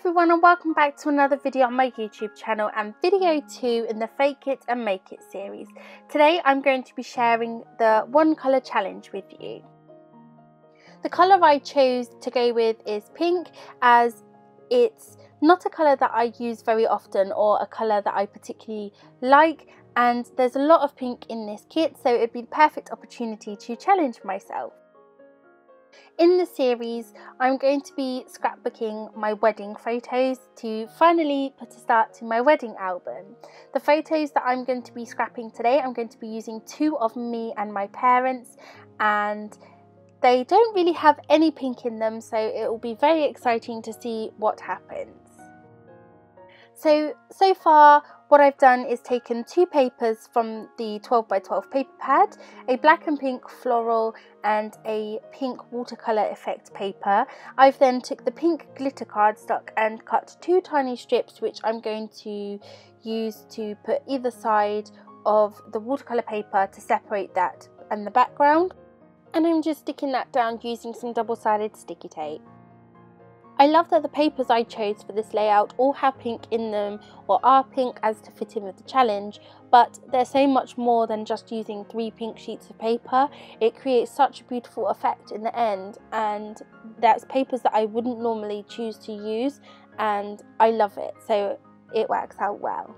everyone, and welcome back to another video on my YouTube channel and video 2 in the Fake It and Make It series. Today I'm going to be sharing the one colour challenge with you. The colour I chose to go with is pink, as it's not a colour that I use very often or a colour that I particularly like, and there's a lot of pink in this kit, so it'd be the perfect opportunity to challenge myself. In the series, I'm going to be scrapbooking my wedding photos to finally put a start to my wedding album. The photos that I'm going to be scrapping today, I'm going to be using 2 of me and my parents, and they don't really have any pink in them, so it will be very exciting to see what happens. So far what I've done is taken 2 papers from the 12 by 12 paper pad, a black and pink floral and a pink watercolour effect paper. I've then took the pink glitter cardstock and cut 2 tiny strips, which I'm going to use to put either side of the watercolour paper to separate that and the background. And I'm just sticking that down using some double-sided sticky tape. I love that the papers I chose for this layout all have pink in them, or are pink as to fit in with the challenge, but they're so much more than just using 3 pink sheets of paper. It creates such a beautiful effect in the end, and that's papers that I wouldn't normally choose to use, and I love it, so it works out well.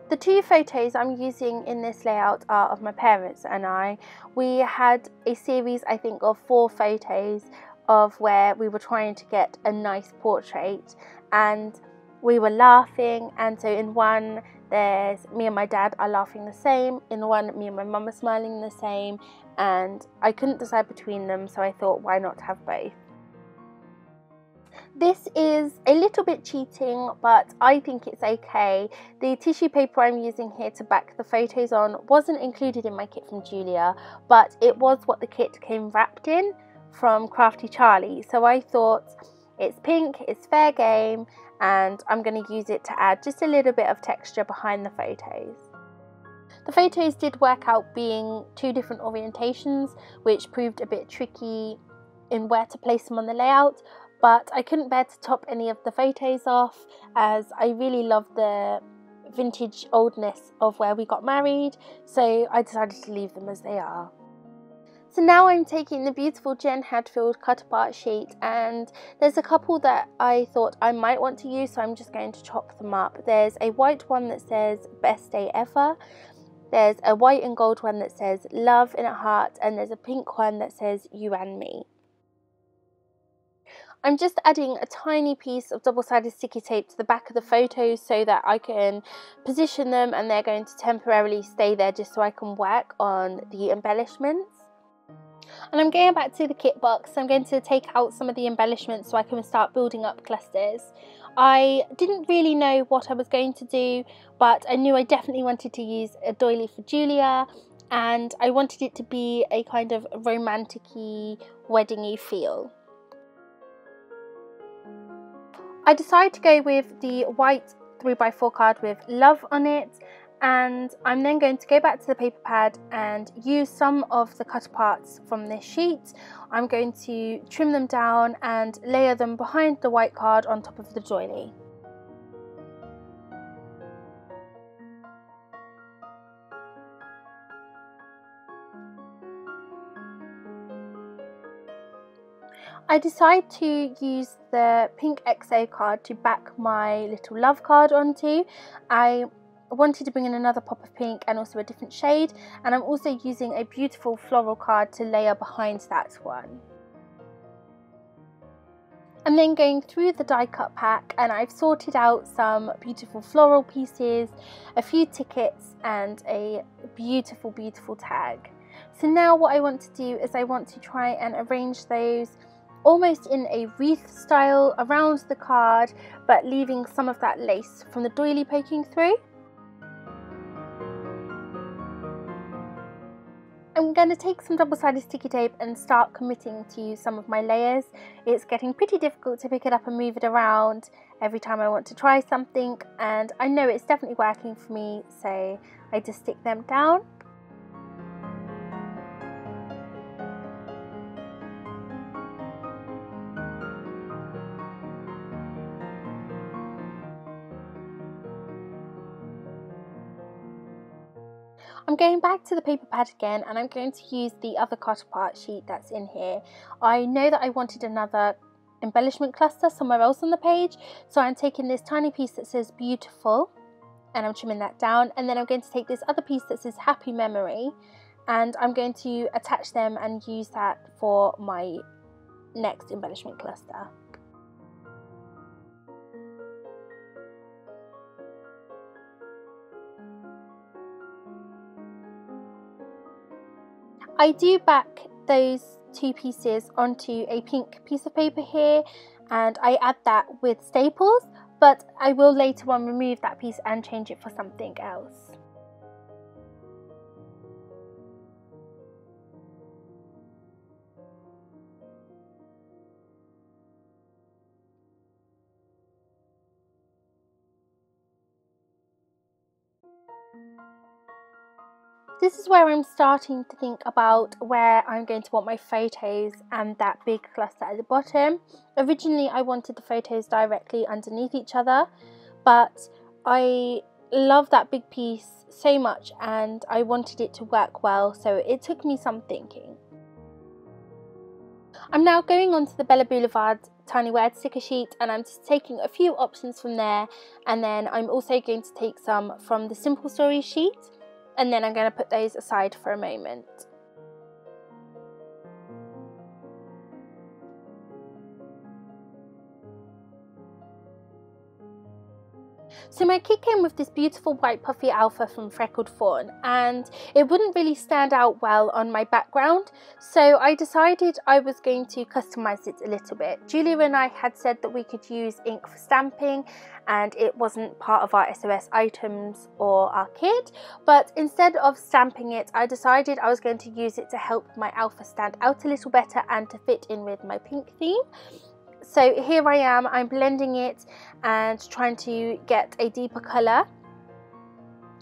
The 2 photos I'm using in this layout are of my parents and I. We had a series, I think, of 4 photos of where we were trying to get a nice portrait, and we were laughing, and so in one there's me and my dad are laughing the same, in one me and my mum are smiling the same, and I couldn't decide between them, so I thought, why not have both. This is a little bit cheating, but I think it's okay. The tissue paper I'm using here to back the photos on wasn't included in my kit from Julia, but it was what the kit came wrapped in from Crafty Charlie, so I thought it's pink, it's fair game, and I'm going to use it to add just a little bit of texture behind the photos. The photos did work out being 2 different orientations, which proved a bit tricky in where to place them on the layout, but I couldn't bear to top any of the photos off, as I really love the vintage oldness of where we got married, so I decided to leave them as they are. So now I'm taking the beautiful Jen Hadfield cut apart sheet, and there's a couple that I thought I might want to use, so I'm just going to chop them up. There's a white one that says best day ever, there's a white and gold one that says love in a heart, and there's a pink one that says you and me. I'm just adding a tiny piece of double-sided sticky tape to the back of the photos so that I can position them, and they're going to temporarily stay there just so I can work on the embellishments. And I'm going back to the kit box, so I'm going to take out some of the embellishments so I can start building up clusters. I didn't really know what I was going to do, but I knew I definitely wanted to use a doily for Julia, and I wanted it to be a kind of romantic-y, wedding-y feel. I decided to go with the white 3x4 card with love on it, and I'm then going to go back to the paper pad and use some of the cut parts from this sheet. I'm going to trim them down and layer them behind the white card on top of the doily. I decided to use the pink XO card to back my little love card onto. I wanted to bring in another pop of pink and also a different shade, and I'm also using a beautiful floral card to layer behind that one. I'm then going through the die cut pack, and I've sorted out some beautiful floral pieces, a few tickets, and a beautiful tag. So now what I want to do is I want to try and arrange those almost in a wreath style around the card, but leaving some of that lace from the doily poking through. I'm going to take some double-sided sticky tape and start committing to some of my layers. It's getting pretty difficult to pick it up and move it around every time I want to try something, and I know it's definitely working for me, so I just stick them down. I'm going back to the paper pad again, and I'm going to use the other cut apart sheet that's in here. I know that I wanted another embellishment cluster somewhere else on the page, so I'm taking this tiny piece that says beautiful and I'm trimming that down, and then I'm going to take this other piece that says happy memory and I'm going to attach them and use that for my next embellishment cluster. I do back those two pieces onto a pink piece of paper here, and I add that with staples, but I will later on remove that piece and change it for something else. This is where I'm starting to think about where I'm going to want my photos and that big cluster at the bottom. Originally I wanted the photos directly underneath each other, but I love that big piece so much and I wanted it to work well, so it took me some thinking. I'm now going on to the Bella Boulevard Tiny Word sticker sheet, and I'm just taking a few options from there, and then I'm also going to take some from the Simple Stories sheet, and then I'm going to put those aside for a moment. So my kit came with this beautiful white puffy alpha from Freckled Fawn, and it wouldn't really stand out well on my background, so I decided I was going to customise it a little bit. Julia and I had said that we could use ink for stamping and it wasn't part of our SOS items or our kit, but instead of stamping it, I decided I was going to use it to help my alpha stand out a little better and to fit in with my pink theme. So here I am, I'm blending it and trying to get a deeper colour,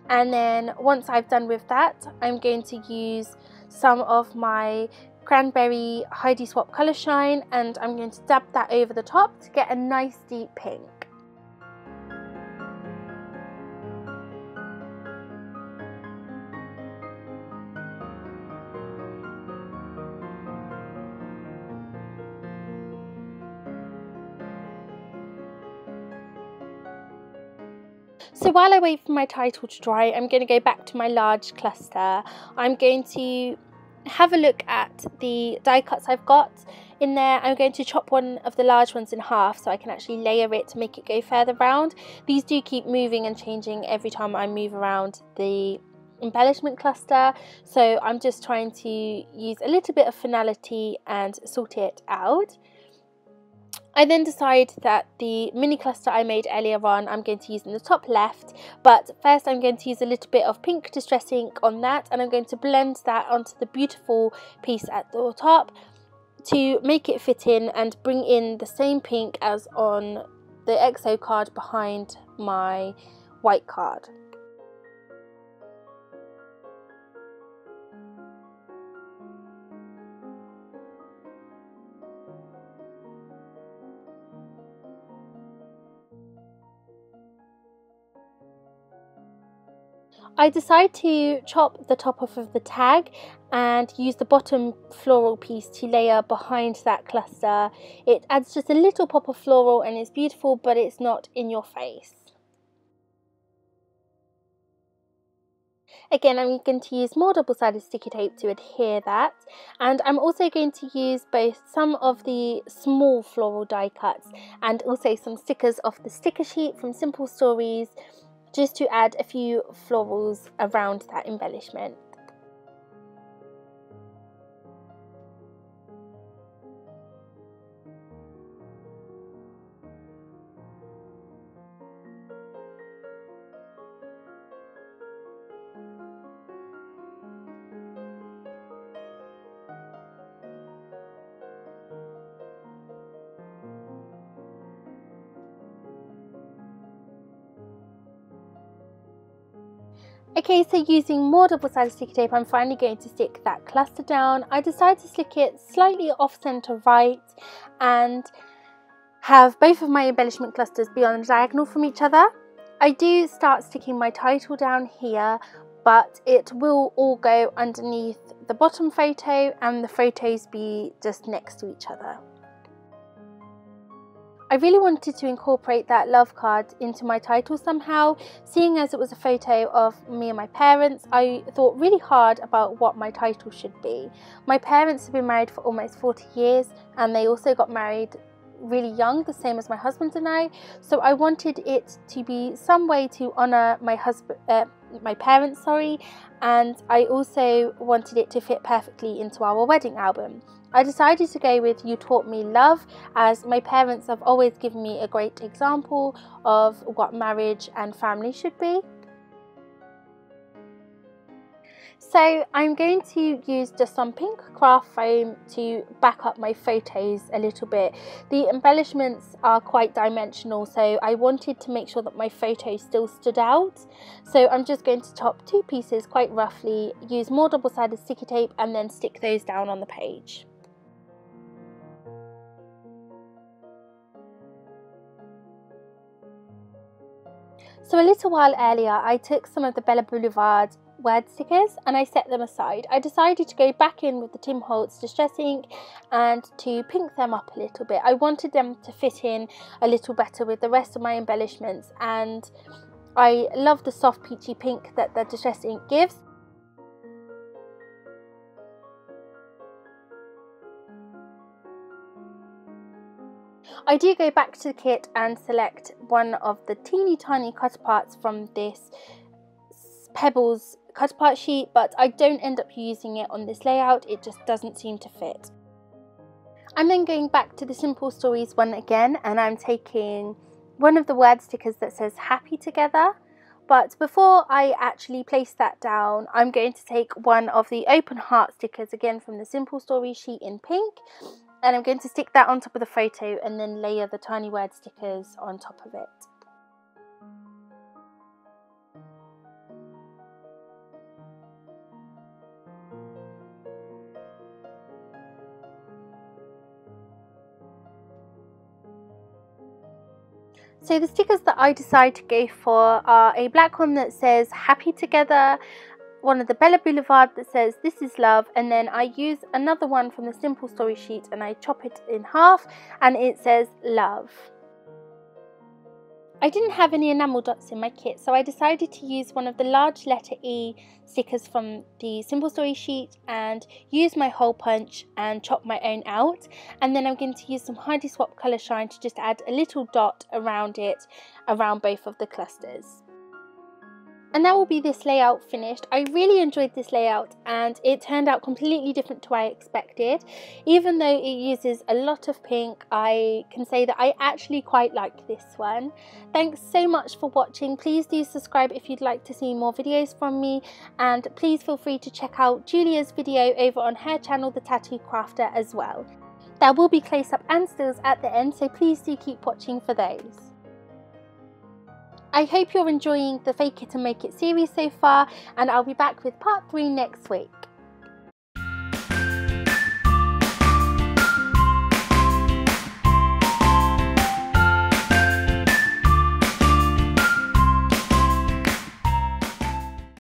and then once I've done with that, I'm going to use some of my Cranberry Heidi Swap Colour Shine and I'm going to dab that over the top to get a nice deep pink. So while I wait for my title to dry, I'm going to go back to my large cluster. I'm going to have a look at the die cuts I've got in there. I'm going to chop one of the large ones in half so I can actually layer it to make it go further round. These do keep moving and changing every time I move around the embellishment cluster, so I'm just trying to use a little bit of finality and sort it out. I then decide that the mini cluster I made earlier on I'm going to use in the top left, but first I'm going to use a little bit of pink distress ink on that and I'm going to blend that onto the beautiful piece at the top to make it fit in and bring in the same pink as on the EXO card behind my white card. I decide to chop the top off of the tag and use the bottom floral piece to layer behind that cluster. It adds just a little pop of floral and it's beautiful, but it's not in your face. Again, I'm going to use more double-sided sticky tape to adhere that, and I'm also going to use both some of the small floral die cuts and also some stickers off the sticker sheet from Simple Stories, just to add a few florals around that embellishment. Okay, so using more double-sided sticky tape, I'm finally going to stick that cluster down. I decided to stick it slightly off-centre right and have both of my embellishment clusters be on a diagonal from each other. I do start sticking my title down here, but it will all go underneath the bottom photo and the photos be just next to each other. I really wanted to incorporate that love card into my title somehow. Seeing as it was a photo of me and my parents, I thought really hard about what my title should be. My parents have been married for almost 40 years and they also got married really young, the same as my husband and I, so I wanted it to be some way to honour my parents, and I also wanted it to fit perfectly into our wedding album. I decided to go with "You Taught Me Love" as my parents have always given me a great example of what marriage and family should be. So I'm going to use just some pink craft foam to back up my photos a little bit. The embellishments are quite dimensional, so I wanted to make sure that my photos still stood out. So I'm just going to top 2 pieces quite roughly, use more double-sided sticky tape and then stick those down on the page. So a little while earlier I took some of the Bella Boulevard word stickers and I set them aside. I decided to go back in with the Tim Holtz Distress ink and to pink them up a little bit. I wanted them to fit in a little better with the rest of my embellishments, and I love the soft peachy pink that the Distress ink gives. I do go back to the kit and select one of the teeny tiny cut parts from this Pebbles cut apart sheet, but I don't end up using it on this layout, it just doesn't seem to fit. I'm then going back to the Simple Stories one again, and I'm taking one of the word stickers that says "Happy Together," but before I actually place that down, I'm going to take one of the open heart stickers again from the Simple Stories sheet in pink, and I'm going to stick that on top of the photo and then layer the tiny word stickers on top of it. So the stickers that I decide to go for are a black one that says "Happy Together," one of the Bella Boulevard that says "This is Love," and then I use another one from the Simple Story sheet and I chop it in half and it says "Love." I didn't have any enamel dots in my kit, so I decided to use one of the large letter E stickers from the Simple Story sheet and use my hole punch and chop my own out, and then I'm going to use some Heidi Swap Colour Shine to just add a little dot around it, around both of the clusters. And that will be this layout finished. I really enjoyed this layout and it turned out completely different to what I expected. Even though it uses a lot of pink, I can say that I actually quite like this one. Thanks so much for watching. Please do subscribe if you'd like to see more videos from me, and please feel free to check out Julia's video over on her channel, The Tattoo Crafter, as well. There will be close-up and stills at the end, so please do keep watching for those. I hope you're enjoying the Fake It and Make It series so far, and I'll be back with part 3 next week.